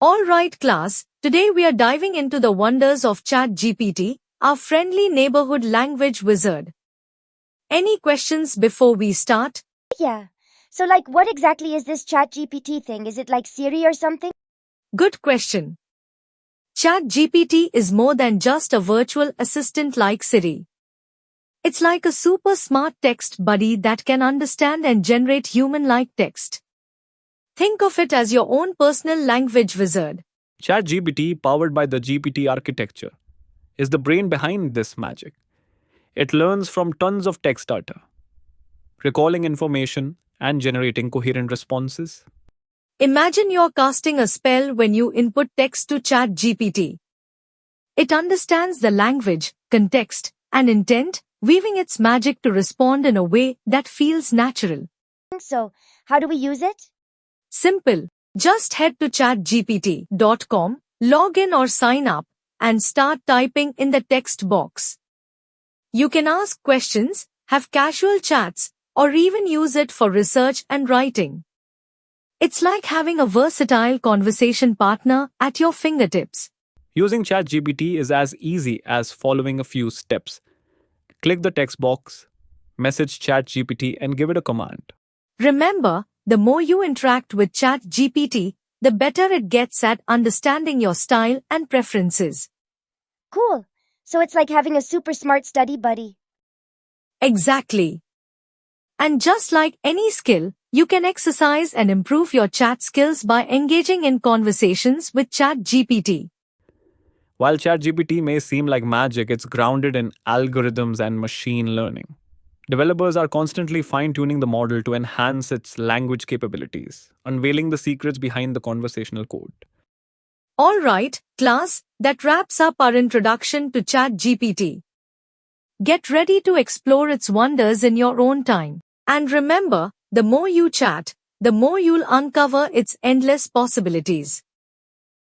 Alright class, today we are diving into the wonders of ChatGPT, our friendly neighborhood language wizard. Any questions before we start? Yeah. So what exactly is this ChatGPT thing? Is it like Siri or something? Good question. ChatGPT is more than just a virtual assistant like Siri. It's like a super smart text buddy that can understand and generate human-like text. Think of it as your own personal language wizard. ChatGPT, powered by the GPT architecture, is the brain behind this magic. It learns from tons of text data, recalling information and generating coherent responses. Imagine you're casting a spell when you input text to ChatGPT. It understands the language, context, and intent, weaving its magic to respond in a way that feels natural. So, how do we use it? Simple. Just head to chatgpt.com, log in or sign up, and start typing in the text box. You can ask questions, have casual chats, or even use it for research and writing. It's like having a versatile conversation partner at your fingertips. Using ChatGPT is as easy as following a few steps. Click the text box, message ChatGPT, and give it a command. Remember, the more you interact with ChatGPT, the better it gets at understanding your style and preferences. Cool. So it's like having a super smart study buddy. Exactly. And just like any skill, you can exercise and improve your chat skills by engaging in conversations with ChatGPT. While ChatGPT may seem like magic, it's grounded in algorithms and machine learning. Developers are constantly fine-tuning the model to enhance its language capabilities, unveiling the secrets behind the conversational code. Alright, class, that wraps up our introduction to ChatGPT. Get ready to explore its wonders in your own time. And remember, the more you chat, the more you'll uncover its endless possibilities.